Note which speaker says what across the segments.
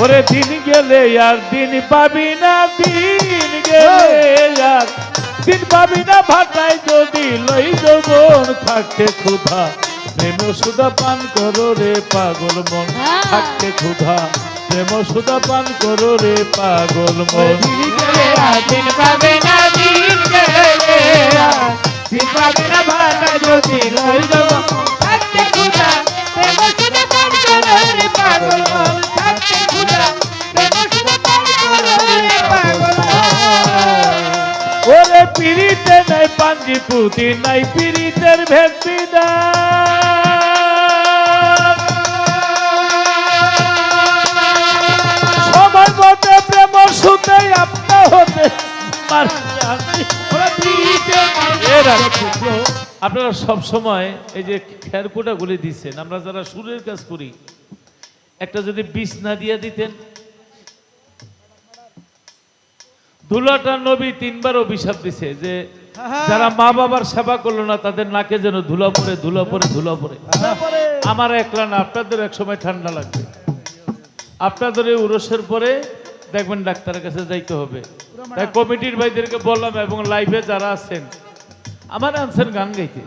Speaker 1: ওরে দিন গেলে আর দিন পাবি না, দিন গেলে আর দিন পাবি না, ভাটায় যদি লই যৌবন থাকতে ক্ষুধা, প্রেম সুধা পান করো রে পাগল মন, থাকতে ক্ষুধা প্রেম সুধা পান করো রে পাগল মন।
Speaker 2: দিন গেলে আর দিন পাবে না, দিন গেলে আর দিন পাবে না, ভাটায় যদি লই যৌবন থাকতে ক্ষুধা, প্রেম সুধা পান করো রে পাগল মন, থাকতে ক্ষুধা প্রেম সুধা পান করো রে পাগল মন।
Speaker 1: ওরে পিড়িতে নাই পাঞ্জি পুতি নাই পিড়িতের ভেদ বিধান, সবার মতে প্রেম সুতে আপনা হতে আপনারা সব সময় এই যে খেরকুটা গুলি দিচ্ছেন, আমরা যারা সুরের কাজ করি একটা যদি বিষ না দিয়ে দিতেন। ধুলাটা নবী 3 বার অভিশাপ দিছে যে যারা মা বাবার সেবা করলো না তাদের নাকে যেন ধুলা পড়ে, ধুলা পড়ে, ধুলা পড়ে। আমার একলা না, আপনাদের এক সময় ঠান্ডা লাগবে, আপনাদের এই উরসের পরে দেখবেন ডাক্তারের কাছে যাইতে হবে। তাই কমিটির ভাইদেরকে বললাম এবং লাইভে যারা আছেন আমার আনছেন গান গাইতে।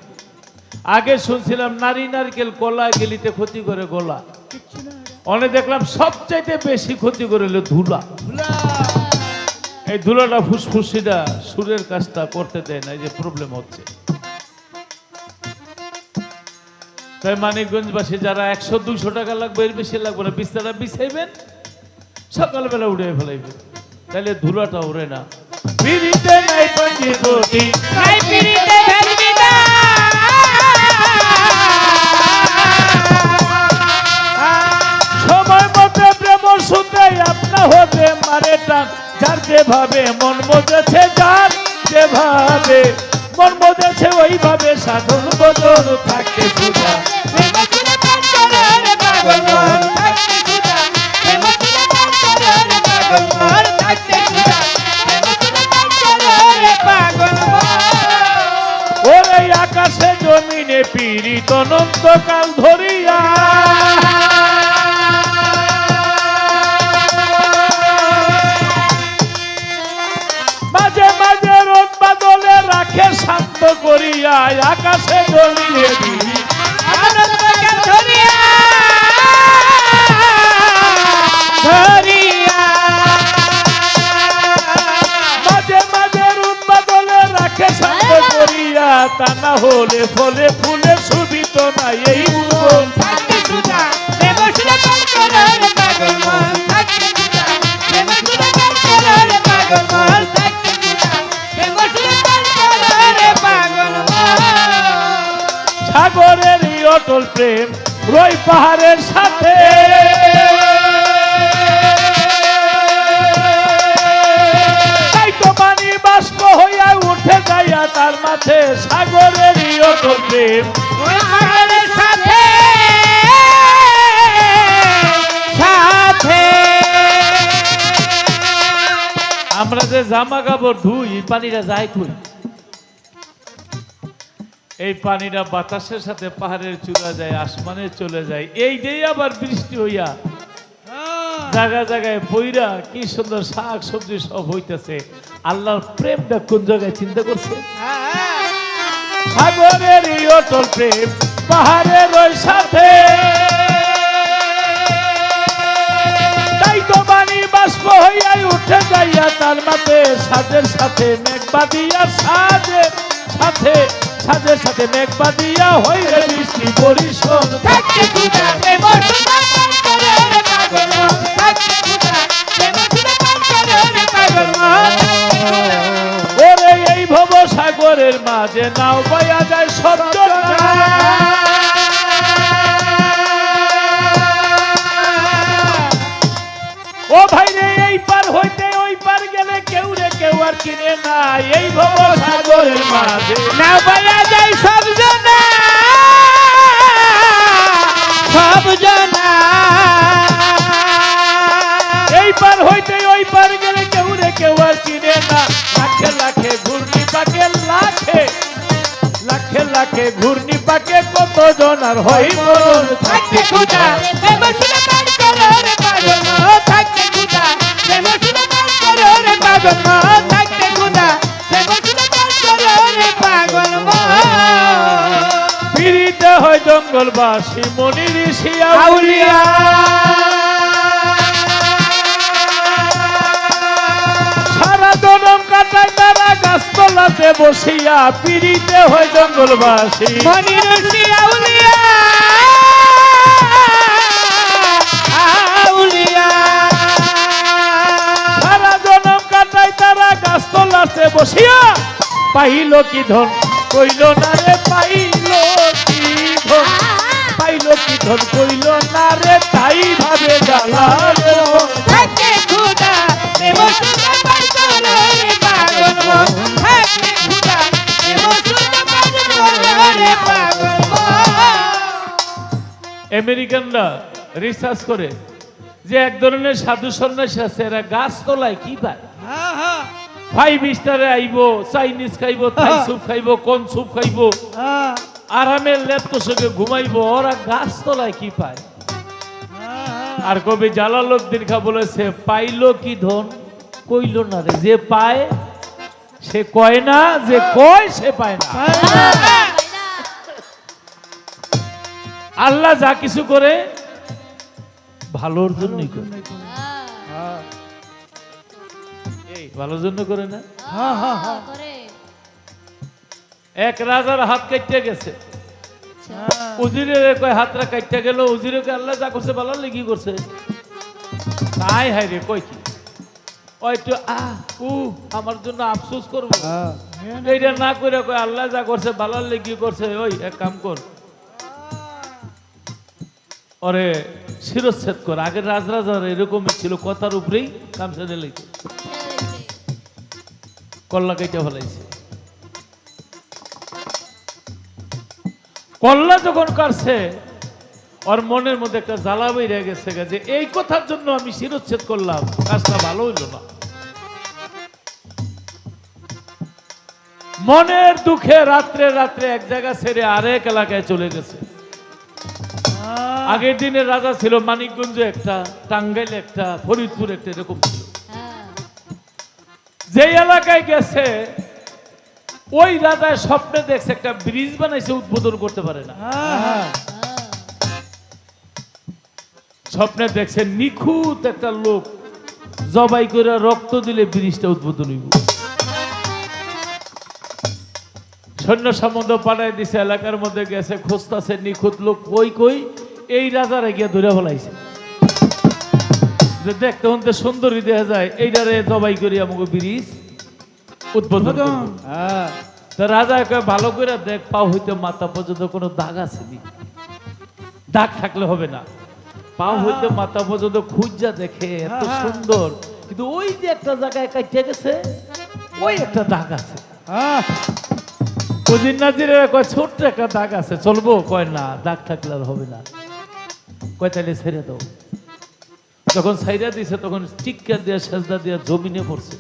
Speaker 1: আগে শুনছিলাম নারী নারকেল কলা গেলিতে ক্ষতি করে গলা, অনেক দেখলাম সবচাইতে বেশি ক্ষতি করে ধুলা। এই ধুলাটা ফুসফুসিটা সুরের কাজটা করতে দেয় না, এই যে প্রবলেম হচ্ছে। তাই মানিকগঞ্জবাসী যারা 100-200 টাকা লাগবে, এর বেশি লাগবে না, বিছানা বিছাইবেন সকালবেলা উড়ে ফেলাইবেন, তাহলে ধুলাটা উড়ে না। পিড়িতে নাই পাঞ্জি পুতি
Speaker 2: নাই পিড়িতে ভেলবি না,
Speaker 1: সময় মতে প্রেম সুতে আপনা হতে মারে টান, যার যেভাবে মন মজেছে, যার যেভাবে মন মজেছে ওইভাবে সাধন বদল থাকতে ক্ষুধা,
Speaker 2: প্রেম সুধা পান করো রে পাগল মন, থাকতে ক্ষুধা প্রেম সুধা পান করো রে পাগল মন, থাকতে ক্ষুধা প্রেম সুধা পান করো রে পাগল মন।
Speaker 1: ওরে আকাশে জমিনে পীড়িত অনন্তকাল ধরিয়া, মাঝে মাঝে রোদ বাদলে রাখে শান্ত করিয়া, আকাশে জমিনে পীড়িত
Speaker 2: আনন্দকাল ধরিয়া ধরিয়া,
Speaker 1: মাঝে মাঝে রোদ বাদলে রাখে শান্ত করিয়া, তা না হলে ফলে ফুলে শোভিত না এই ভুবন,
Speaker 2: থাকতে ক্ষুধা প্রেম সুধা পান করো রে পাগল মন, থাকতে ক্ষুধা প্রেম সুধা পান করো রে পাগল মন, থাকতে ক্ষুধা প্রেম সুধা পান করো রে পাগল মন।
Speaker 1: সাগরের এই অটল প্রেম রই পাহাড়ের সাথে, তাই তো পানি বাষ্প হইয়া উঠে যাইয়া তার মাঝে, সাগরের এই অটল প্রেম
Speaker 2: পাহাড়ের সাথে সাথে,
Speaker 1: আমরা যে জামা কাপড় ধুই পানিটা যায় কই, এই পানিটা বাতাসের সাথে পাহাড়ের চূড়া যায়, আসমানে চলে যায়, এই দিয়ে আবার বৃষ্টি হইয়া জায়গা জায়গায় পইরা কি সুন্দর শাক সবজি সব হইতেছে। আল্লাহর প্রেমটা কোন জায়গায় চিন্তা করছে? সাগরের এই অটল প্রেম পাহাড়ের ওই সাথে, তাই তো পানি বাষ্প হইয়া উঠে যাইয়া তার মাঝে, সাজের সাথে মেঘ বাঁধিয়া, সাজের সাথে সাজের সাথে মেঘ বাঁধিয়া হইলে বৃষ্টি বরিশন,
Speaker 2: থাকতে ক্ষুধা প্রেম সুধা পান করো রে পাগল মন, থাকতে ক্ষুধা প্রেম সুধা পান করো রে পাগল মন।
Speaker 1: ওরে এই ভব সাগরের মাঝে নাও বয়া যায় শব্দ, ও ভাই রে এই পার হইতে ওই পার গেলে কেউ রে কেউ আর কিনে না, এই ভব সাগরের মাঝে
Speaker 2: না বয়া যায় সব জনা, সব জনা,
Speaker 1: এই পার হইতে ওই পার গেলে কেউ রে কেউ আর কিনে না, লাখে লাখে ঘূর্ণি পাকে, লাখে লাখে লাখে ঘূর্ণি পাকে কত জনার হই মরণ,
Speaker 2: থাকতে ক্ষুধা প্রেম সুধা পান করো রে পাগল মন, থাকতে
Speaker 1: জঙ্গলবাসী মনি ঋষি আউলিয়া
Speaker 2: আউলিয়া
Speaker 1: সারা জনম কাটায় তারা গাছতলাতে বসিয়া পিড়িতে হয় জঙ্গলবাসী
Speaker 2: মনি ঋষি আউলিয়া আউলিয়া
Speaker 1: সারা জনম কাটায় তারা গাছতলাতে বসিয়া পাইল কি ধন কইল না রে পাইল কি ধন পাইল কি ধন কইল না রে তাই ভাবে জ্বালা রে মন।
Speaker 2: থাকে খুদা দেব সুদা পাগল রে পাগল মন থাকে খুদা দেব সুদা পাগল রে পাগল মন
Speaker 1: আমেরিকানরা রিসার্চ করে যে এক ধরনের সাধু সন্ন্যাসী আছে এরা গাছ তলায় কি পায়
Speaker 2: হ্যাঁ হ্যাঁ
Speaker 1: 5 স্টারে আইবো চাইনিজ খাইবো থাই স্যুপ খাইবো কোন স্যুপ খাইবো
Speaker 2: হ্যাঁ
Speaker 1: আরামে লেপ্ত সঙ্গে ঘুমাইবো ওরা গাছ তলায় কি পায় আর কবি জালালউদ্দিন খাঁ বলেছে পাইলো কি ধন কইল না রে যে পায় সে কয় না যে কয় সে পায় না আল্লাহ যা কিছু করে ভালোর জন্যই করে এই ভালোর জন্য করে না এক রাজার হাত কাটতে গেছে উজিরের কয় হাতটা কাটতে গেল উজিরে কয় আল্লাহ যা করছে ভালো লেগে করছে তাই হাই রে কই কি ওই তো আমার জন্য আফসোস করবো এইটা না করে কয় আল্লাহ যা করছে ভালো লেগে করছে ওই এক কাম কর ওরে শিরচ্ছেদ কর আগের রাজরাজার এরকমই ছিল কথার উপরেই কাম ছেড়ে লেগে কল্লা কেটে ফেলাইছে কল্লা যখন কাটছে ওর মনের মধ্যে একটা জ্বালা বেড়ে গেছে যে এই কথার জন্য আমি শিরচ্ছেদ করলাম কাজটা ভালো হইল না মনের দুঃখে রাত্রে রাত্রে এক জায়গা ছেড়ে আরেক এলাকায় চলে গেছে আগের দিনের রাজা ছিল মানিকগঞ্জ একটা টাঙ্গাইল একটা ফরিদপুর একটা এরকম ছিল যে এলাকায় গেছে ওই রাজার স্বপ্নে দেখছে একটা ব্রিজ বানাইছে উদ্বোধন করতে পারে না স্বপ্নে দেখছে নিখুঁত একটা লোক জবাই করে রক্ত দিলে ব্রিজটা উদ্বোধন হইব সৈন্য সামন্ত পাঠায় দিছে এলাকার মধ্যে গেছে খুঁজতেছে নিখুঁত লোক কই কই এই রাজার গিয়া ধরে ফেলাইছে যে দেখতে হতে সুন্দরী দেখা যায় এইটারে জবাই করি আমাকে ব্রিজ উদ্বোধন তা রাজা কয় ভালো করে দেখ পাও হইতে মাথা পর্যন্ত কোনো দাগ আছে নি দাগ থাকলে হবে না পাও হইতে মাথা পর্যন্ত খুঁজা দেখে এত সুন্দর কিন্তু ওই যে একটা জায়গায় কাটিয়ে গেছে ওই একটা দাগ আছে উজির নাজিরের কয় ছোট্ট একটা দাগ আছে চলবো কয় না দাগ থাকলে আর হবে না কয় তাহলে ছেড়ে দাও যখন ছাইরা দিছে তখন চিৎকার দিয়ে সেজদা দিয়ে জমিনে পড়ছে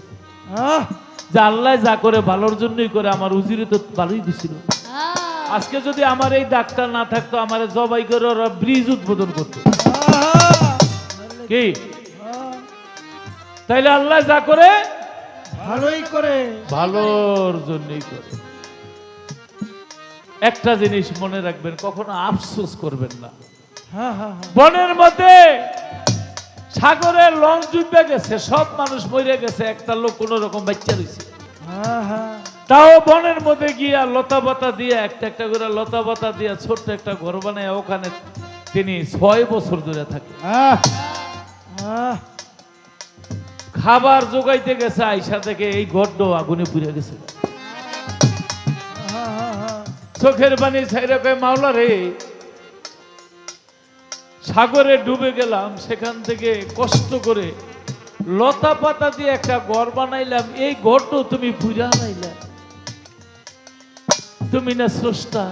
Speaker 1: যে আল্লাহ যা করে ভালোর জন্যই করে আমার উজিরে তো ভালোই দিছিল আজকে যদি আমার এই দাগটা না থাকতো আমার জবাই করে ওরা ব্রিজ উদ্বোধন করতো কি তাইলে আল্লাহ যা করে
Speaker 2: ভালোই করে
Speaker 1: ভালোর জন্যই করে একটা জিনিস মনে রাখবেন কখনো আফসোস করবেন না বনের মধ্যে সাগরে লঞ্চ ডুবে গেছে সব মানুষ মরে গেছে একটা লোক কোন রকম বাচ্চা রয়েছে তাও বনের মধ্যে গিয়া লতা পাতা দিয়ে একটা একটা করে লতা পাতা দিয়ে ছোট্ট একটা ঘর বানায় ওখানে তিনি 6 বছর ধরে থাকে খাবার জোগাইতে গেছে আইসা থেকে এই গড্ড আগুনে পুড়ে গেছে চোখের পানি ছাইরা কয় মাওলা রে সাগরে ডুবে গেলাম সেখান থেকে কষ্ট করে লতা পাতা দিয়ে একটা ঘর বানাইলাম এই ঘরটা তুমি পুরা নাইলা তুমি না স্রষ্টা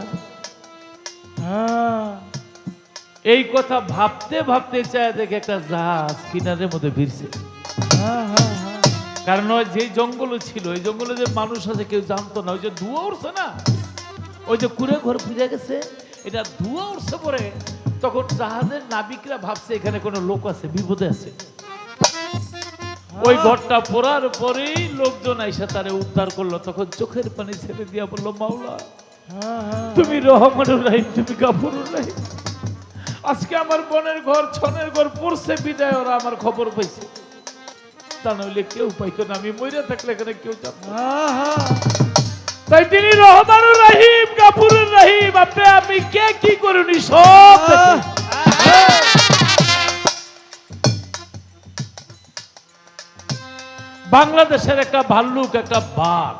Speaker 1: এই কথা ভাবতে ভাবতে চায় দেখে একটা জাহাজ কিনারের মধ্যে ভিড়ছে কারণ যে জঙ্গল ছিল এই জঙ্গলে যে মানুষ আছে কেউ জানতো না ওই যে ধোঁয়া উঠছে না ওই যে কুড়ে ঘর ফিরে গেছে এটা ধোঁয়া উঠছে পরে তখন জাহাজের নাবিকরা ভাবছে এখানে কোনো লোক আছে বিপদে আছে ওই ঘরটা পড়ার পরেই লোকজন আইসা তারে উদ্ধার করলো তখন চোখের পানি ছেড়ে দিয়া বললো মাওলা তুমি রহমানুর রহিম, তুমি গাফুরুর রহিম। আজকে আমার বোনের ঘর, ছনের ঘর পড়ছে বিদায়, ওরা আমার খবর পাইছে, তা নইলে কেউ পাইতো না। আমি মইরা থাকলে এখানে কেউ জানতো না। তাই তিনি রহমানুর রহিম, গাফুরুর রহিম। আপনি আমি কে কি করুনি সব দেখেন। বাংলাদেশের একটা ভাল্লুক, একটা বাঘ,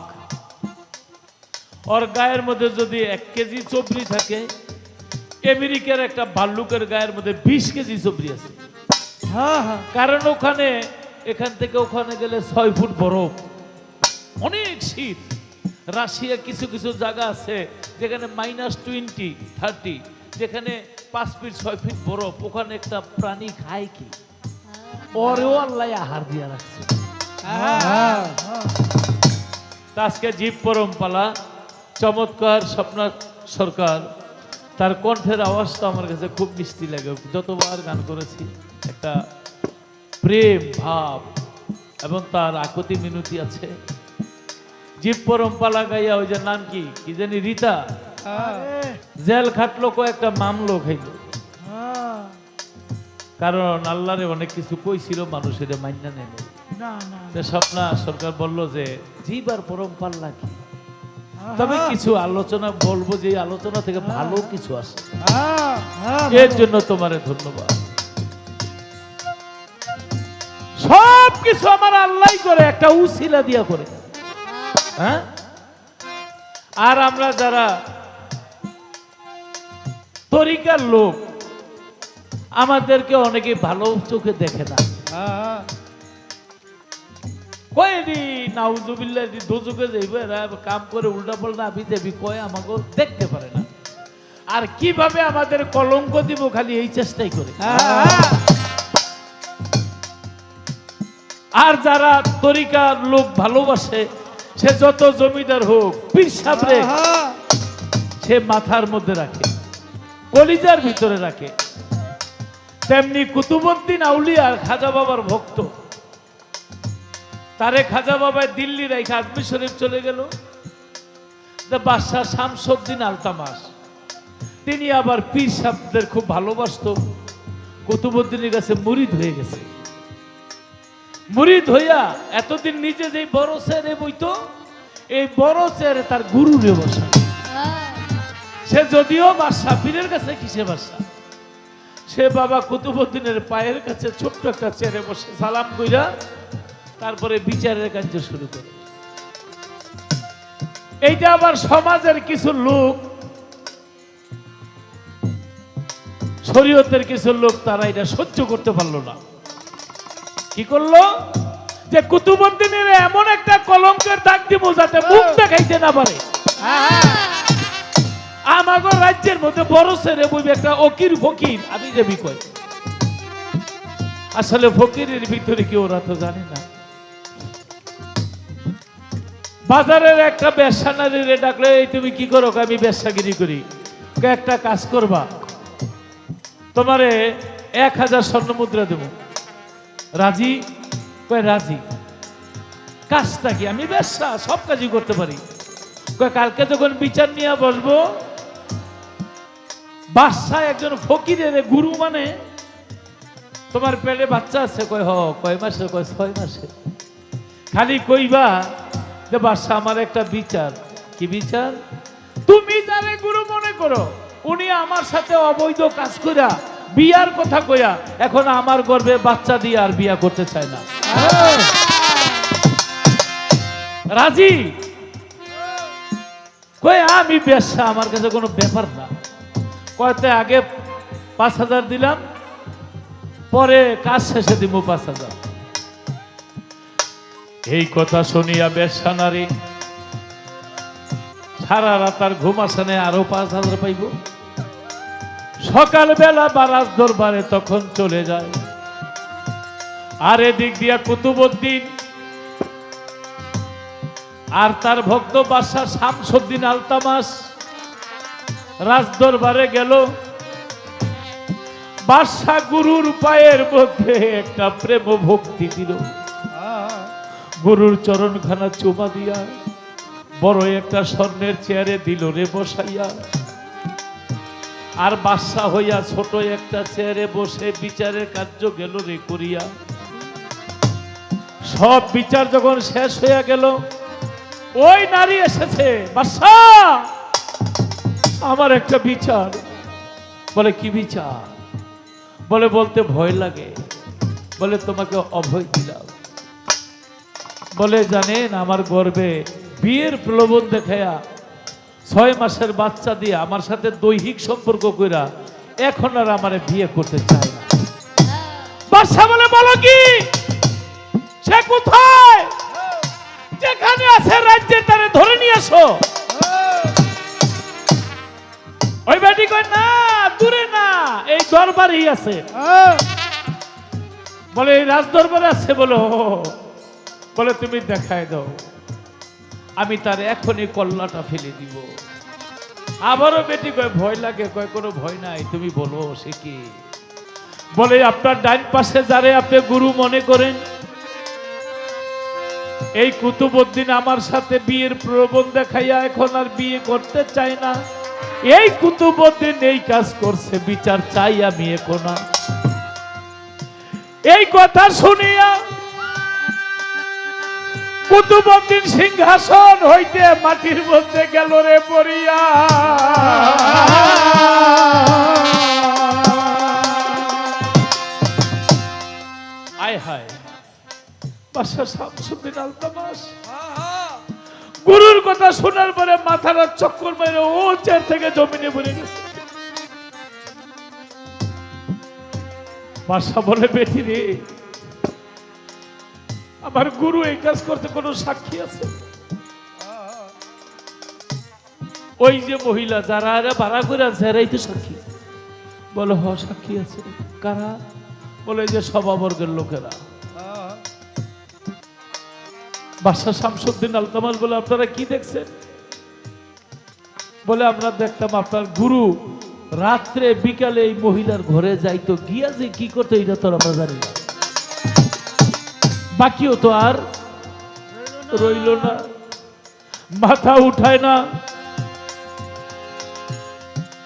Speaker 1: ওর গায়ের মধ্যে যদি 1 কেজি চবরি থাকে, আমেরিকার একটা ভাল্লুকের গায়ের মধ্যে 20 কেজি চবরি আছে। কারণ ওখানে, এখান থেকে ওখানে গেলে 6 ফুট বরফ, অনেক শীত। রাশিয়া কিছু কিছু জায়গা আছে যেখানে -20, 30, যেখানে 5 ফিট 6 ফিট বরফ। ওখানে একটা প্রাণী খায় কি, পরেও আল্লাহ আহার দিয়া রাখছে। আজকে জীব পরমপালা, চমৎকার স্বপ্না সরকার, তার কণ্ঠের আওয়াজটা আমার কাছে খুব মিষ্টি লাগে। যতবার গান করেছি একটা প্রেম ভাব এবং তার আকুতি মিনতি আছে। জীব পরমপালা গাইয়া, ওই যে নাম কি কি জানি, রীতা, জেল খাটলো, কয়েকটা মামলো খাইলো। কারণ আল্লাহরে অনেক কিছু কইছিল, মানুষের মাইনা নেই। স্বপ্না সরকার বলল যে জীব আর পরমপাল্লা কি, তবে কিছু আলোচনা বলবো, যে আলোচনা থেকে ভালো কিছু আসে। এর জন্য তোমারে ধন্যবাদ। সব কিছু আমার আল্লাহ করে, একটা উসিলা দিয়া করে। হ্যাঁ, আর আমরা যারা তরিকার লোক, আমাদেরকে অনেকে ভালো চোখে দেখে না। কয়নি নাউজুবিল্লাহ, দোজকে যাইব, এরা কাম করে উল্টা পাল্টা আবি দেবি কয়, আমাকে দেখতে পারে না। আর কিভাবে আমাদের কলঙ্ক দিব, খালি এই চেষ্টাই করে। আর যারা তরিকার লোক ভালোবাসে, সে যত জমিদার হোক, পীর সাহেবরে সে মাথার মধ্যে রাখে, কলিজার ভিতরে রাখে। তেমনি কুতুবউদ্দিন আউলিয়া খাজা বাবার ভক্ত, তারে খাজা বাবায় দিল্লি রেখে আজমির শরীফ চলে গেল। বাদশাহ শামসুদ্দিন আলতামাস, তিনি আবার পীর সাহেবদের খুব ভালোবাসত। কুতুবউদ্দিনের কাছে মুরিদ হয়ে গেছে। মুরিদ হইয়া এতদিন নিজে যে বড় চেয়ারে বইতো, এই বড় চেয়ারে তার গুরুরে বসা। সে যদিও বাদশাহ, পীরের কাছে কিসে বাদশাহ, সে বাবা কুতুবউদ্দিনের পায়ের কাছে ছোট্ট একটা চেয়ারে বসে সালাম কইরা তারপরে বিচারের কার্য শুরু করে। এইটা আবার সমাজের কিছু লোক, শরীয়তের কিছু লোক, তারা এটা সহ্য করতে পারলো না। কি করলো, যে কুতুবউদ্দিনের এমন একটা কলঙ্কের দাগ দিব যাতে মুখ দেখাইতে না পারে। আমাগো রাজ্যের মধ্যে বড় ছেড়ে বইবে একটা অকির ফকির, আমি যাবি কয়। আসলে ফকিরের ভিতরে কি ওরা তো জানে না। বাজারের একটা ব্যবসানারীরে ডাকলে, এই তুমি কি করো? আমি ব্যবসাগিরি করি। একটা কাজ করবা, তোমারে 1000 স্বর্ণ মুদ্রা দেব। রাজি? কয় রাজি। কাজটা কি? আমি ব্যবসা, সব কাজই করতে পারি। কয় কালকে যখন বিচার নিয়ে বসবো, বাদশাহ একজন ফকিরের গুরু, মানে তোমার পেটে বাচ্চা আছে? কয় হ। কয় মাসে? কয় 6 মাসে। খালি কইবা যে বাদশাহ আমার একটা বিচার। কি বিচার? তুমি যারে গুরু মনে করো, উনি আমার সাথে অবৈধ কাজ কইরা বিয়ার কথা কইয়া এখন আমার গর্ভে বাচ্চা দিয়ে আর বিয়া করতে চায় না। রাজি? কয় আমি ব্যবসা, আমার কাছে কোনো ব্যাপার না। কয়তে আগে 5000 দিলাম, পরে কাজ শেষে দিব 5000। এই কথা শুনিয়া ব্যবসা নারী সারা রাত আর ঘুম আসে না, আরো 5000 পাইব। সকালবেলা বারাজ দরবারে তখন চলে যায়। আর এদিক দিয়া কুতুবউদ্দিন আর তার ভক্ত বাদশাহ শামসুদ্দিন আলতামাস রাজ দরবারে গেল। বাদশাহ গুরুর পায়ের মধ্যে একটা প্রেম ভক্তি দিল। গুরুর চরণখানা চুমা দিয়া বড় একটা স্বর্ণের চেয়ারে দিল রে বসাইয়া, আর বাদশা হইয়া ছোট একটা চেয়ারে বসে বিচারের কার্য গেল রে করিয়া। সব বিচার যখন শেষ হইয়া গেল, ওই নারী এসেছে, বাদশা আমার একটা বিচার। বলে কি বিচার? বলে বলতে ভয় লাগে। বলে তোমাকে অভয় দিলাম। বলে জানেন আমার গর্বে বিয়ের প্রলোভন দেখায়া 6 মাসের বাচ্চা দিয়ে আমার সাথে দৈহিক সম্পর্ক কইরা এখন আর আমারে বিয়ে করতে চায় না। বাদশা বলে বলো কি? সে কোথায়? যেখানে আছে রাজ্যে তারে ধরে নিয়ে আসো। ওই বেটি কই না, দূরে না, এই দরবারেই আছে। বলে এই রাজ দরবারে আছে? বলো বলে তুমি দেখায় দাও, আমি তার এখনই কল্লাটা ফেলে দিব। আবারও বেটি কয় ভয় লাগে। কয় কোনো ভয় নাই, তুমি বলো সে কি। বলে আপনার ডাইন পাশে যারে আপনি গুরু মনে করেন, এই কুতুবউদ্দিন আমার সাথে বিয়ের প্রলোভন দেখাইয়া এখন আর বিয়ে করতে চায় না। এই কুতুবউদ্দিন এই কাজ করছে, বিচার চাই আমি এখন। এই কথা শুনিয়া কুতুবউদ্দিন সিংহাসন হইতে মাটির মধ্যে গেল রে পড়িয়া। আয় হায়, বাদশা শামসুদ্দিন আলতামাস গুরুর কথা শোনার পরে মাথাটা চক্কর মেরে ও চেয়ার থেকে জমিনে পড়ে গেছে। বাদশা বলে বেটি রে, আমার গুরু এই কাজ করতে কোনো সাক্ষী আছে? ওই যে মহিলা যারা ভাড়া করে আছে এরাই তো সাক্ষী। বলে হ সাক্ষী আছে। কারা? বলে যে সভাবর্গের লোকেরা। বাদশা শামসুদ্দিন আলতামাস বলে আপনারা কি দেখছেন? বলে আমরা দেখতাম আপনার গুরু রাত্রে বিকালে এই মহিলার ঘরে যাইতো, গিয়া যে কি করতো এটা তো আমরা জানি না, বাকিও তো আর রইল না, মাথা উঠায় না।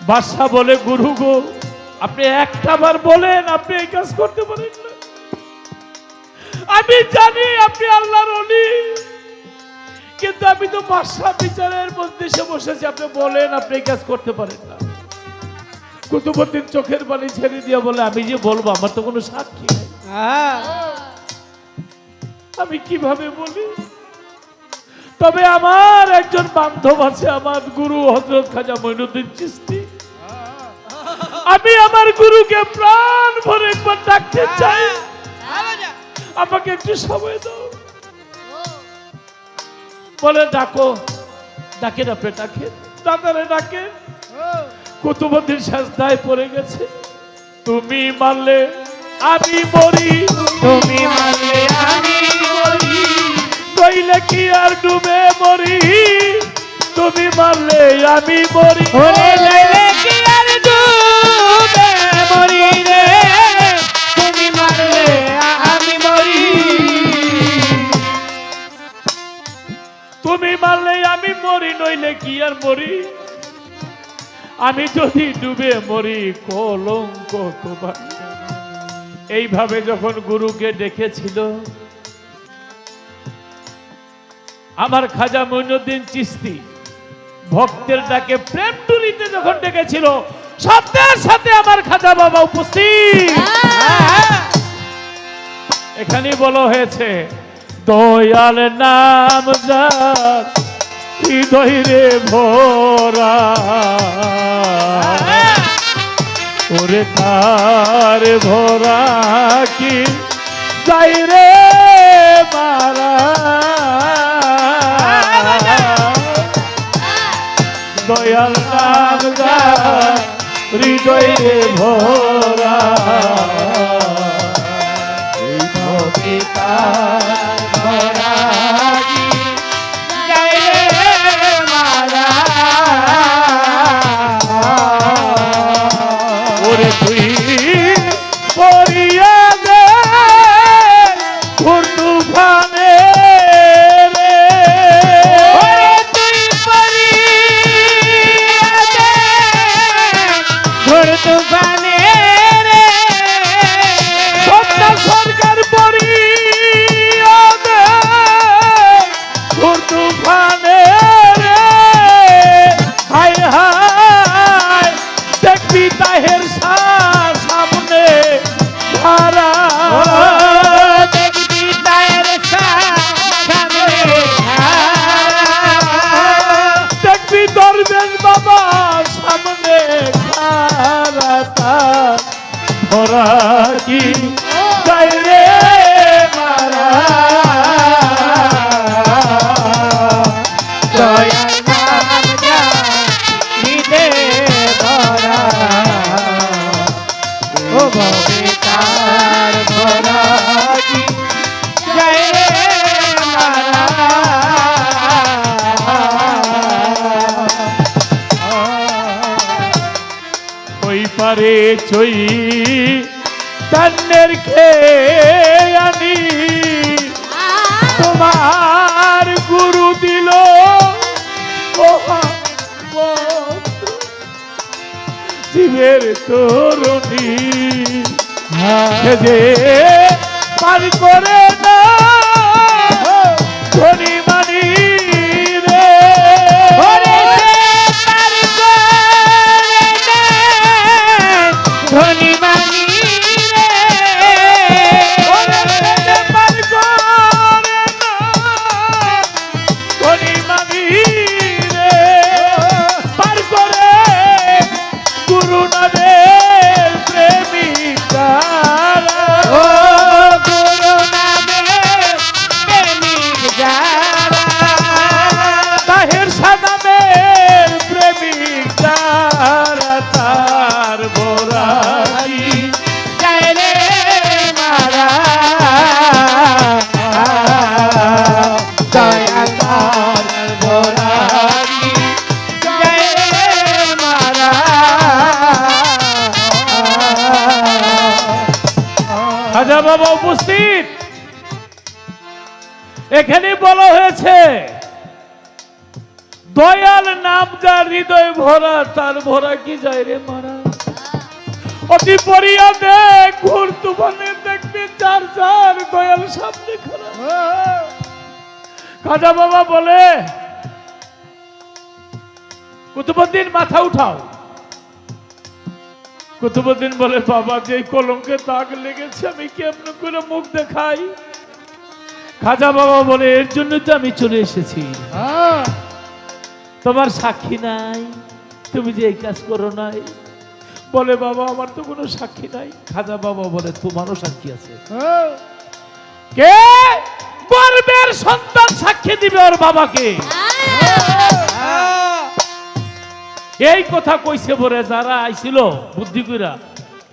Speaker 1: বাদশা বলে গুরু গো, আপনি একটা বার বলেন আপনি এই কাজ করতে পারেন না। আমি জানি আপনি আল্লাহর ওলি, কিন্তু আমি তো বাদশা বিচারের মধ্যে বসেছি, আপনি বলেন আপনি এই কাজ করতে পারেন না। কুতুবউদ্দিন চোখের পানি ছেড়ে দিয়া বলে আমি যে বলবো আমার তো কোনো সাক্ষী নেই, আমি কিভাবে বলি? তবে আমার একজন বান্ধব আছে, আমার গুরু হযরত খাজা মঈনুদ্দিন চিশতি। আমি আমার গুরুকে প্রাণ ভরে একবার ডাকতে চাই, আমাকে একটু সময় দাও। বলে ডাকো। ডাকেন আপনি, ডাকেন, দাদারে ডাকেন। কুতুবউদ্দিন সাজদায় পড়ে গেছে। তুমি মারলে আমি মরি,
Speaker 2: তুমি মারলে আমি মরি,
Speaker 1: কইলে কি আর ডুবে মরি, তুমি মারলে আমি মরি,
Speaker 2: হইলে কি আর ডুবে মরি রে, তুমি মারলে আমি মরি,
Speaker 1: তুমি মারলে আমি মরি, নইলে কি আর মরি, আমি যদি ডুবে মরি কলঙ্ক তোমার। এইভাবে যখন গুরুকে ডেকেছিল, আমার খাজা মঈনুদ্দিন চিশতি ভক্তের ডাকে প্রেম টুরিতে যখন ডেকেছিল, সাথে সাথে আমার খাজা বাবা উপস্থিত। এখানে বলা হয়েছে দয়াল নাম যার হৃদয় রে ভরা, ওরে তার ভরা কি যাই রে মারা। দয়াল নাম যার হৃদয় রে ভরা, এই ভক্তি তার ভরা কি
Speaker 2: যাই রে মারা।
Speaker 1: ওরে তুই পড়িয়া দে ঘূর তুফানে রে,
Speaker 2: ওরে তুই
Speaker 1: রে চই তান্নের খেয়ানি তোমার গুরু দিল জীবের তরুণী সে যে পার করে না ধনী মানি রে
Speaker 2: ওরে পার করে না ধনী মানি রে
Speaker 1: ওরে সে পার করে না ধনী মানি রে পার করে গুরু নামের প্রেমিক যারা
Speaker 2: ও গুরু নামের প্রেমিক যারা
Speaker 1: তাহের সাদামের প্রেমিক যারা তার বোরাই
Speaker 2: জয় রে মারা দয়াকার গোরারি জয় রে মারা
Speaker 1: খাজা বাবা উপস্থিত। এখানে বলা হয়েছে দয়াল নাম যার হৃদয় ভরা তার ভরা কি যায় রে মারা অতি পরিয়া দেখ ঘুর তুফানে দেখবি যার যার দয়াল সামনে খড়া। খাজা বাবা বলে কুতুবউদ্দিন মাথা উঠাও। কুতুবউদ্দিন বলে বাবা যে কলঙ্কে দাগ লেগেছে আমি কেমন করে মুখ দেখাই। খাজা বাবা বলে এর জন্য তো আমি চলে এসেছি, তোমার সাক্ষী নাই, তুমি যে এই কাজ করো নাই। বলে বাবা আমার তো কোনো সাক্ষী নাই। খাজা বাবা বলে তোমারও সাক্ষী আছে। কে? গর্বের সন্তান সাক্ষী দিবে ওর বাবাকে। এই কথা কইছে বলে যারা আইছিল বুদ্ধি কইরা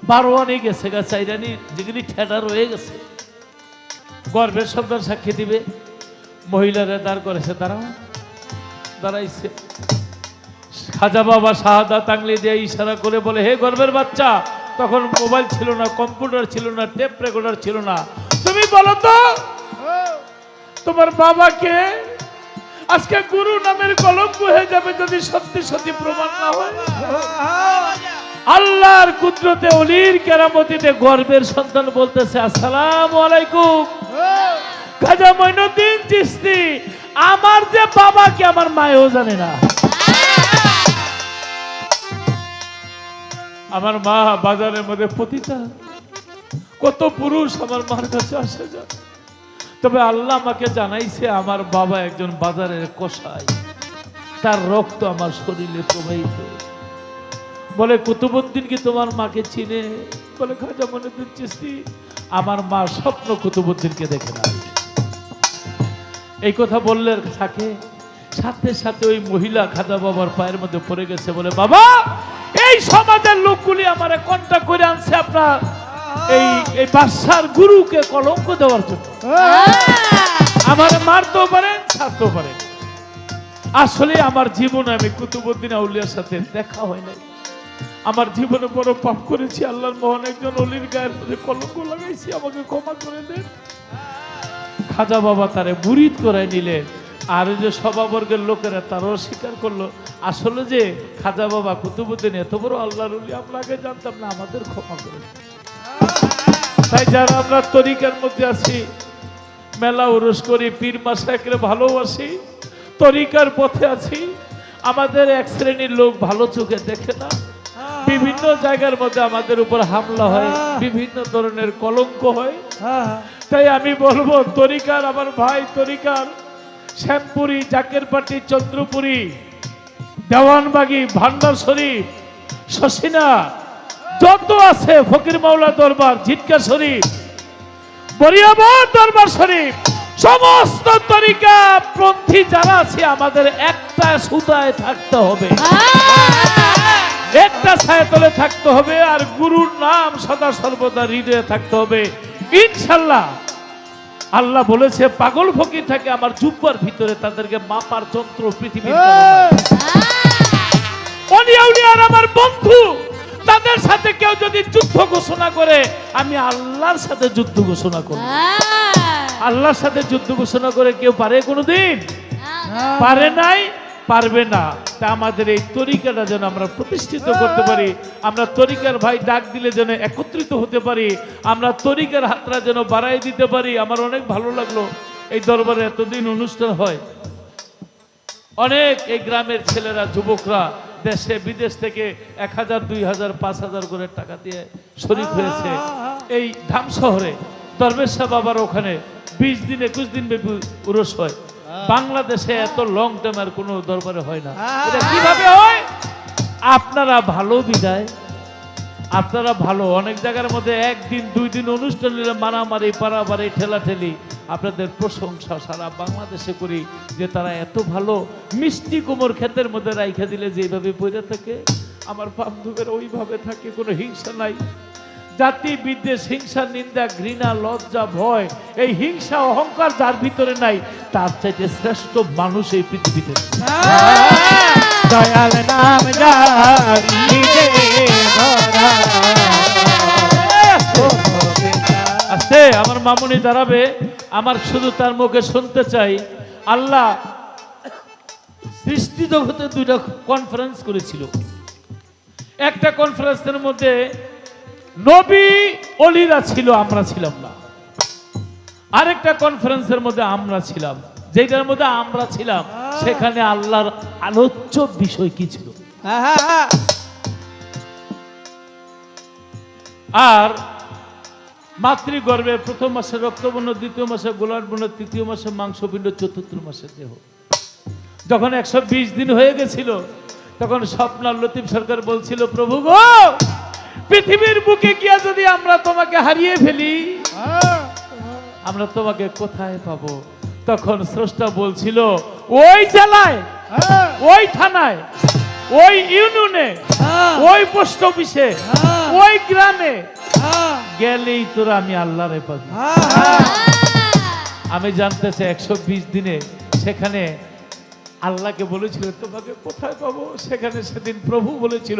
Speaker 1: 12 আনি গেছে গা, 4 আনি যেগুলি ঠেটা রয়ে গেছে। গর্বের সন্তান সাক্ষী দিবে। মহিলারা দাঁড় করেছে, দাঁড়াইছে। খাজা বাবা শাহাদাত আঙ্গুলি দিয়ে ইশারা করে বলে হে গর্বের বাচ্চা, তখন মোবাইল ছিল না, কম্পিউটার ছিল না, টেপ রেকর্ডার ছিল না, তুমি বলো তো তোমার বাবাকে আজকে গুরু নামের কলঙ্ক হয়ে যাবে যদি সত্যি সত্যি প্রমাণ না হয়। আল্লাহর কুদরতে ওলির কেরামতিতে গর্বের সন্তান বলতেছে আসসালামু আলাইকুম খাজা মঈনুদ্দিন চিশতি, আমার যে বাবাকে আমার মায়েও জানে না। আমার মা বাজারের মধ্যে পতিতা, কত পুরুষ আমার মার কাছে আসে যায়, তবে আল্লাহ আমাকে জানাইছে আমার বাবা একজন বাজারের কসাই, তার রক্ত আমার শরীরে প্রবাহিত। বলে কুতুবউদ্দিন কি তোমার মাকে চিনে? বলে খাজা মঈনুদ্দিন চিশতি আমার মা স্বপ্ন কুতুবউদ্দিনকে দেখে না। এই কথা বললে থাকে সাথে সাথে ওই মহিলা খাজা বাবার পায়ের মধ্যে পড়ে গেছে। বলে বাবা এই সমাজের লোকগুলি আমারে কন্টাক্ট করে আনছে আপনার এই বাদশার গুরুকে কলঙ্ক দেওয়ার জন্য। আমার মারতেও পারেন, ছাড়তেও পারেন। আসলে আমার জীবনে আমি কুতুবউদ্দিন আউলিয়ার সাথে দেখা হয় নাই। আমার জীবনে বড় পাপ করেছি, আল্লাহর মহান একজন অলির গায়ের মধ্যে কলঙ্ক লাগাইছি, আমাকে ক্ষমা করে দেন। খাজা বাবা তারে মুরিদ করে নিলেন। আর যে সভাবর্গের লোকেরা তারাও স্বীকার করলো আসলে যে খাজা বাবা কুতুবউদ্দিন এত বড় আল্লাহর ওলি আমরা আগে জানতাম না, আমাদের ক্ষমা করে। তাই যারা আমরা তরিকার মধ্যে আছি, মেলা উরুস করি, পীর মাশায়েখরে ভালোবাসি, তরিকার পথে আছি, আমাদের এক শ্রেণীর লোক ভালো চোখে দেখে না। বিভিন্ন জায়গার মধ্যে আমাদের উপর হামলা হয়, বিভিন্ন ধরনের কলঙ্ক হয়। তাই আমি বলবো তরিকার আমার ভাই তরিকার শ্যামপুরি, জাকেরপাটি, চন্দ্রপুরি, দেওয়ানবাগি, ভান্ডার শরীফ, শশিনা যত আছে, ফকির মাওলা দরবার, ঝিটকা শরীফ, বরিয়াবাদ দরবার শরীফ, সমস্ত তরিকা পন্থী যারা আছে আমাদের একটা সুতায় থাকতে হবে, একটা ছায়াতলে থাকতে হবে, আর গুরুর নাম সদা সর্বদা হৃদয়ে থাকতে হবে। ইনশাল্লাহ আল্লাহ বলেছে পাগল ফকির থাকে আমার জুব্বার ভিতরে, তাদেরকে মাপার যন্ত্র পৃথিবীর অলি আউলিয়ার আমার বন্ধু, তাদের সাথে কেউ যদি যুদ্ধ ঘোষণা করে আমি আল্লাহর সাথে যুদ্ধ ঘোষণা করব। আল্লাহর সাথে যুদ্ধ ঘোষণা করে কেউ পারে কোনোদিন? পারে নাই, পারবে না। তা আমাদের এই তরিকাটা যেন আমরা প্রতিষ্ঠিত করতে পারি, আমরা তরিকার ভাই ডাক দিলে যেন একত্রিত হতে পারি, আমরা তরিকার হাতটা যেন বাড়াই দিতে পারি। আমার অনেক ভালো লাগলো এই দরবারে এতদিন অনুষ্ঠান হয়, অনেক এই গ্রামের ছেলেরা যুবকরা দেশে বিদেশ থেকে 1000 2000 5000 করে টাকা দিয়ে শরীক হয়েছে এই ধাম শহরে দরবেশ সাহেব বাবার ওখানে 20 দিন 21 দিন ব্যাপী উরস হয়। বাংলাদেশে এত লং টাইম আর কোনো দরবারে হয় না। এটা কিভাবে হয়? আপনারা ভালো বিদায়, আপনারা ভালো। অনেক জায়গার মধ্যে 1 দিন 2 দিন অনুষ্ঠান নিলে মারামারি পারাবারি ঠেলাঠেলি। আপনাদের প্রশংসা সারা বাংলাদেশে করি যে তারা এত ভালো। মিষ্টি কুমোর ক্ষেতের মধ্যে রাইখা দিলে যেভাবে পড়ে থাকে আমার বান্ধবেরা ওইভাবে থাকে, কোনো হিংসা নাই। জাতি বিদ্বেষ, হিংসা, নিন্দা, ঘৃণা, লজ্জা, ভয়, এই হিংসা অহংকার যার ভিতরে নাই তার চাইতে শ্রেষ্ঠ মানুষ এই পৃথিবীতে।
Speaker 2: দয়াল নাম যার হৃদয়ে ভরা।
Speaker 1: আস্তে আমার মামুনি দাঁড়াবে, আমার শুধু তার মুখে শুনতে চাই। আল্লাহ সৃষ্টি জগতে 2টা কনফারেন্স করেছিল। একটা কনফারেন্সের মধ্যে নবী অলিরা ছিল, আমরা ছিলাম না। আরেকটা কনফারেন্সের মধ্যে আমরা ছিলাম। যেটার মধ্যে আমরা ছিলাম সেখানে আল্লাহর আলোচ্য বিষয় কি ছিল? আর মাতৃগর্ভে প্রথম মাসে রক্তবর্ণ, দ্বিতীয় মাসে গোলাপ বর্ণ, তৃতীয় মাসে মাংসপিণ্ড, চতুর্থ মাসে দেহ। যখন 120 দিন হয়ে গেছিল তখন স্বপ্নার লতিফ সরকার বলছিল, প্রভু গো, পৃথিবীর বুকে গিয়া যদি আমরা তোমাকে হারিয়ে ফেলি আমরা তোমাকে কোথায় পাবো? তখন স্রষ্টা বলছিল, ওই জেলায়, ওই থানায়, ওই ইউনিয়নে, ওই পোস্ট অফিসে, ওই গ্রামে গেলেই তোরা আমি আল্লাহরে পাবি। আমি জানতে চাই 120 দিনে সেখানে আল্লাহকে বলেছিল তোমাকে কোথায় পাবো? সেখানে সেদিন প্রভু বলেছিল,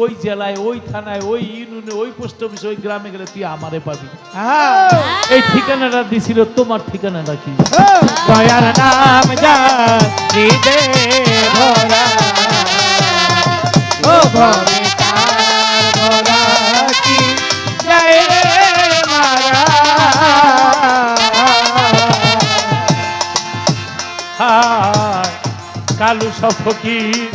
Speaker 1: ওই জেলায়, ওই থানায়, ওই ইউনিয়নে, ওই পোস্ট অফিসে, ওই গ্রামে গেলে তুই আমারে পাবি। এই ঠিকানাটা দিছিল, তোমার ঠিকানাটা কি?
Speaker 2: দয়াল নাম যার হৃদয়ে ভরা। ও ভবে তার ভরা কি জয় মারা।
Speaker 1: হায় কালু সফকির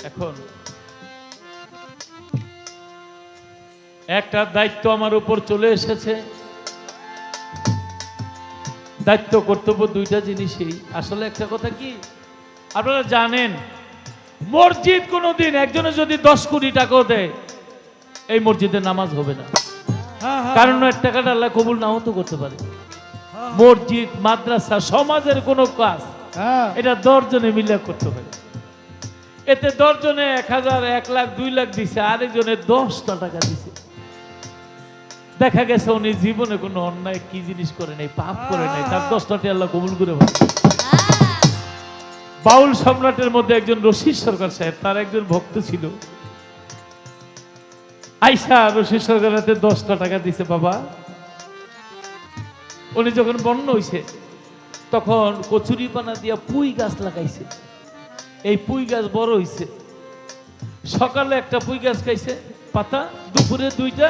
Speaker 1: এখন একটা দায়িত্ব আমার উপর চলে এসেছে। দায়িত্ব কর্তব্য 2টা জিনিসই। আসলে একটা কথা কি আপনারা জানেন, মসজিদ কোনোদিন একজনে যদি 10 কোটি টাকাও দেয় এই মসজিদে নামাজ হবে না। কারণ এর টাকাটা আল্লাহ কবুল নাও তো করতে পারে। মসজিদ, মাদ্রাসা, সমাজের কোনো কাজ এটা 10 জনে মিলে করতে হবে। এতে 10 জনে 1000 1 লাখ 2 লাখ দিছে, আরেকজনে 10টা টাকা দিছে। দেখা গেছে উনি জীবনে কোনো অন্যায় কি জিনিস করে নাই, পাপ করে নাই, তার 10টাটি আল্লাহ কবুল করে ফেলে। বাউল সম্রাটের মধ্যে একজন রশিদ সরকার সাহেব, তার একজন ভক্ত ছিল। আইসা রশিদ সরকার হাতে 10টা টাকা দিছে। বাবা, উনি যখন বন্য হইছে তখন কচুরি পানা দিয়া পুঁই গাছ লাগাইছে। এই পুঁই গাছ বড় হইছে। সকালে একটা পুঁই গাছ খাইছে পাতা, দুপুরে 2টা,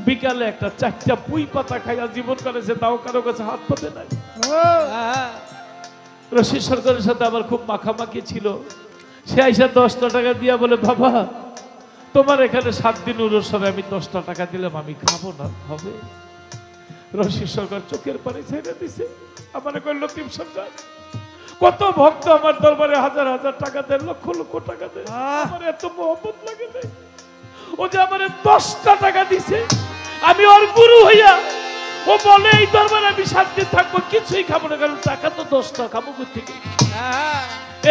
Speaker 1: বিকালে একটা 4টা পুঁই পাতা খাইয়া জীবন করেছে, তাও কারো কাছে হাত পাতে নাই। রশিদ সরকারের সাথে আমার খুব মাখামাখি ছিল। সে আইসা 10টা টাকা দিয়া বলে, বাবা তোমার এখানে 7 দিন উরস হবে, আমি 10টা টাকা দিলাম, আমি খাবো না, হবে? রশিদ সরকার চোখের পানি ছেড়ে দিছে। আমার কই, লতিফ সরকার, কত ভক্ত আমার দরবারে হাজার হাজার টাকা দেয়, লক্ষ লক্ষ টাকা দেয়, আমার এত মহব্বত লাগে নাই। ও যে আমার 10টা টাকা দিছে, আমি ওর গুরু হইয়া, ও বলে এই দরবারে আমি 7 দিন থাকবো, কিছুই খাবো না, কারণ টাকা তো 10টা, খাবো কোথেকে?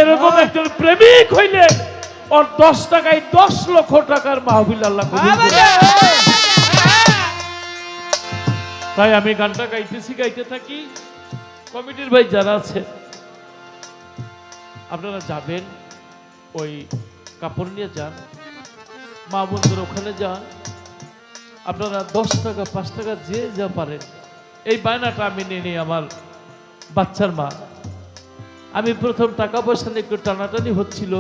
Speaker 1: এরকম একজন প্রেমিক হইলে ওর 10 টাকায় 10 লক্ষ টাকার মাহফিল আল্লাহ কবুল করে। তাই আমি গানটা গাইতে থাকি। কমিটির ভাই যারা আছে আপনারা যাবেন, ওই কাপড় নিয়ে যান, মা বোনদের ওখানে যান, আপনারা 10 টাকা 5 টাকা যে যা পারেন। এই বায়নাটা আমি নিয়ে নিই আমার বাচ্চার মা। আমি প্রথম টাকা পয়সা নিয়ে একটু টানাটানি হচ্ছিল,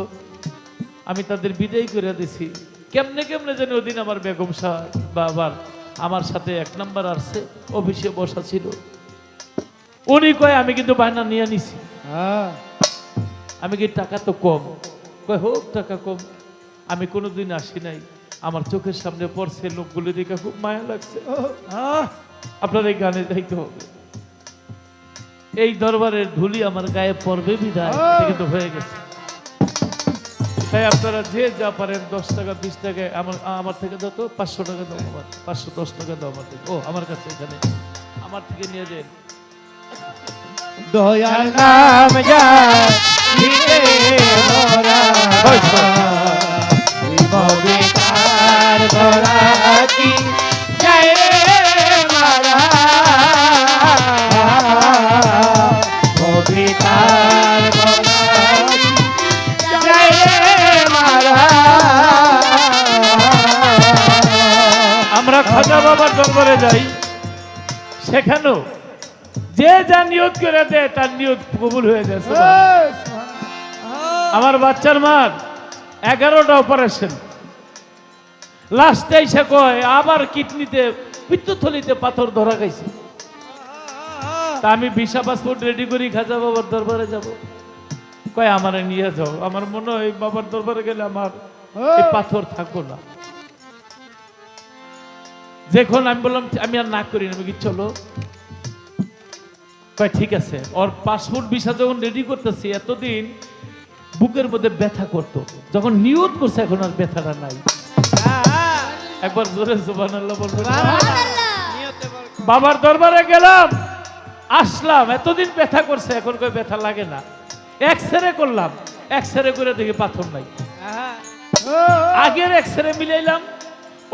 Speaker 1: আমি তাদের বিদায় করে দিছি। কেমনে কেমনে যেন ওদিন আমার বেগম সাহেব বা আবার আমার সাথে 1 নাম্বার আসছে, অফিসে বসা ছিল। উনি কয় আমি কিন্তু বায়না নিয়ে নিছি। আমি কি টাকা তো কম, কয় হোক টাকা কম, আমি কোনোদিন আসি নাই, আমার চোখের সামনে পড়ছে, লোকগুলো দেখে খুব মায়া লাগছে। আপনার এই গানে যাইতে হবে, এই দরবারের ধুলি আমার গায়ে পড়বে বিদায় কিন্তু হয়ে গেছে। তাই আপনারা যে যা পারেন 10 টাকা 20 টাকা আমার থেকে দাও তো, 500 টাকা দাও, আমার 510 টাকা দাও আমার থেকে। ও আমার কাছে এখানে আমার থেকে নিয়ে যান।
Speaker 2: দয়াল নাম জানিতে মোরা ভবিকার বরাতি জয় রে মারা ভবিকার বরাতি জয় রে মারা।
Speaker 1: আমরা খাজা বাবার দরবারে যাই, সেখানেও যে যা নিয়ত করে দেয় তার নিয়ত কবুল হয়ে যায়। আমার বাচ্চার মার 11টা অপারেশন, লাস্টে এসে কয় আবার কিডনিতে পিত্তথলিতে পাথর ধরা গেছে। তা আমি ভিসা পাসপোর্ট রেডি করি খাজা বাবার দরবারে যাব। কয় আমারে নিয়ে যাও, আমার মনে হয় বাবার দরবারে গেলে আমার এই পাথর থাকবো না। যখন আমি বললাম আমি আর না করি না, আমি কি চলো, কয় ঠিক আছে। ওর পাসপোর্ট ভিসা যখন রেডি করতেছি, এতদিন বুকের মধ্যে ব্যথা করতো, যখন নিয়ত করছে এখন আর ব্যথাটা নাই। একবার জোরে সুবহানাল্লাহ বলবেন। বাবার দরবারে গেলাম, আসলাম, এতদিন ব্যথা করছে, এখন কই ব্যথা লাগে না। এক্সরে করলাম, এক্সরে করে দেখি পাথর নাই। আগের এক্সরে মিলাইলাম,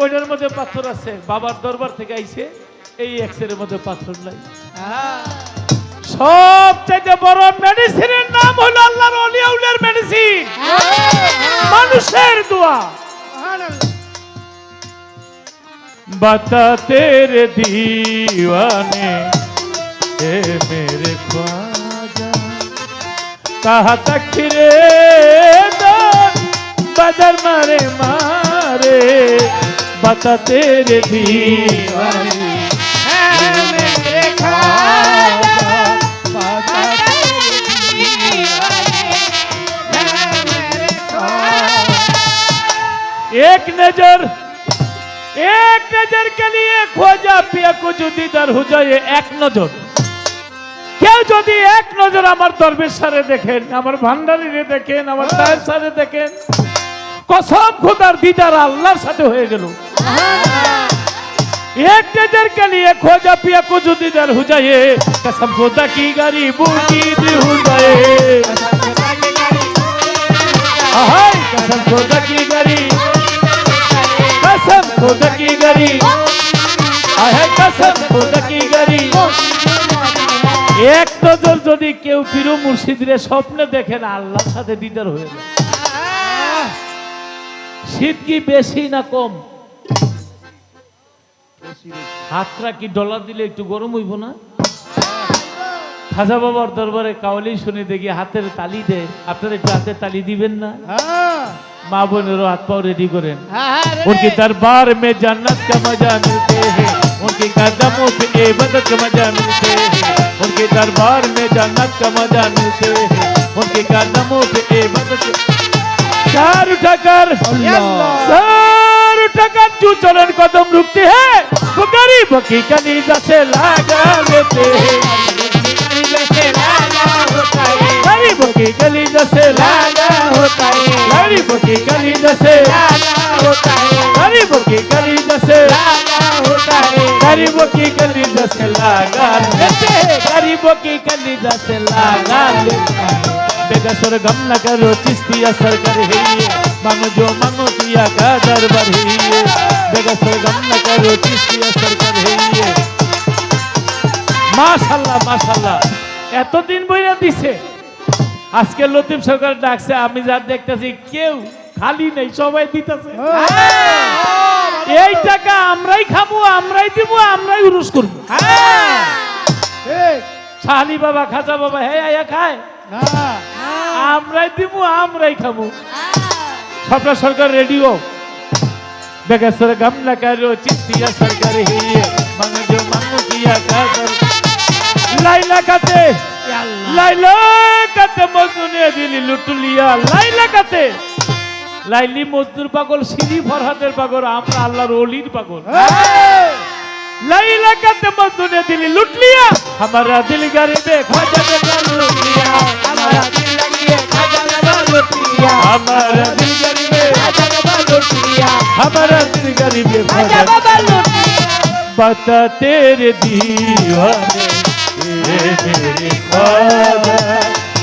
Speaker 1: ওইটার মধ্যে পাথর আছে। বাবার দরবার থেকে আইছে, এই এক্সরের মধ্যে পাথর নাই। সবচেয়ে বড় মেডিসিনের নাম হলো আল্লাহর ওলিয়াউলের মেডিসিন, মানুষের দোয়া। बता तेरे दीवाने ए मेरे ख्वाजा कहा तक रे बदर मारे मारे बता तेरे दीवाने
Speaker 2: मेरे ख्वाजा बता तेरे दीवाने मेरे ख्वाजा।
Speaker 1: एक नजर के लिए खोजा पिया को जो दीदार हो जाए। एक नजर, কেউ যদি এক নজর আমার দরবেশ সারে দেখেন, আমার ভান্ডারীরে দেখেন, আমার তায়ের সারে দেখেন, কসম খোদার দিদার আল্লাহর সাথে হয়ে গেল। एक नजर के लिए खोजा पिया को जो दीदार हो जाए, कसम खुदा की गरीबों की दी हो जाए। कसम खुदा की गरीब, कसम खुदा की गरीब, कसम खुदा की गरीब। এক নজর যদি কেউ পীর মুর্শিদরে স্বপ্নে দেখেন, আল্লাহর সাথে দিদার হয়ে যায়। শীত কি বেশি না কম? হাতটা কি ডলার দিলে একটু গরম হইব না? খাজা বাবার দরবারে কাওয়ালি শুনে দেখি হাতের তালি দেয়, আপনারা একটু হাতে তালি দিবেন না? माँ बोनेरो हाथ पाँव रेडी करें। उनके दरबार में जन्नत का मजा मिलते हैं, उनके कदमों पे इबादत का मजा मिलते हैं, उनके दरबार में जन्नत का मजा मिलते हैं, उनके कदमों पे इबादत। सर उठाकर जो चरण कदम रुकते हैं, वो गरीबों की कलीजा से लगा लेते हैं, गरीबों की कलीजा से लगा होता है, गरीबों की कलीजा से लगा होता है, गरीबों की कलीजा से लगा होता है, गरीबों की कलीजा से लगा लेते हैं, गरीबों की कलीजा से लगा लेते हैं। बेगसर गम न करो चिश्ती असर कर ही, मांगो जो मांगो किया का दरबार ही, बेगसर गम न करो चिश्ती असर कर ही। माशाल्लाह माशाल्लाह, এতদিন বইরা দিছে, আজকে লতিফ সরকার ডাকছে, আমি যা দেখতেছি কেউ খালি নেই, সবাই দিতেছে। এই টাকা আমরাই খাবো, আমরাই দিব, আমরাই উরুস করবো। শালি বাবা, খাজা বাবা, হে আয়া খায়, আমরাই দিব, আমরাই খাবো। সবটা সরকার রেডিও বেগাসর গামলা কারো চিস্তিয়া সরকার হিয়ে মাঙ্গো মাঙ্গো কিয়া কাদর লাইলা কাতে মজনুনে দিলি লুটলিয়া। লাইলা কাতে লাইলি মজদুর পাগল, সিরি ফরহাদের পাগল, আমরা আল্লাহর ওলির পাগল। লাইলা কাতে মজনুনে দিলি লুটলিয়া, हमारा दिल गरीबे खाजा में लुटिया,
Speaker 2: हमारा दिल लगिए खाजा में लुटिया,
Speaker 1: हमारा दिल गरीबे
Speaker 2: खाजा में लुटिया,
Speaker 1: हमारा दिल गरीबे
Speaker 2: खाजा में लुटिया।
Speaker 1: बता तेरे दीवाने ये मेरे ख्वाब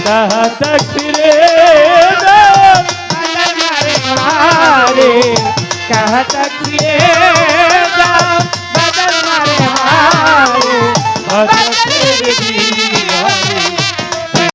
Speaker 1: कहाँ तक फिरेगा,
Speaker 2: कहाँ तक फिरे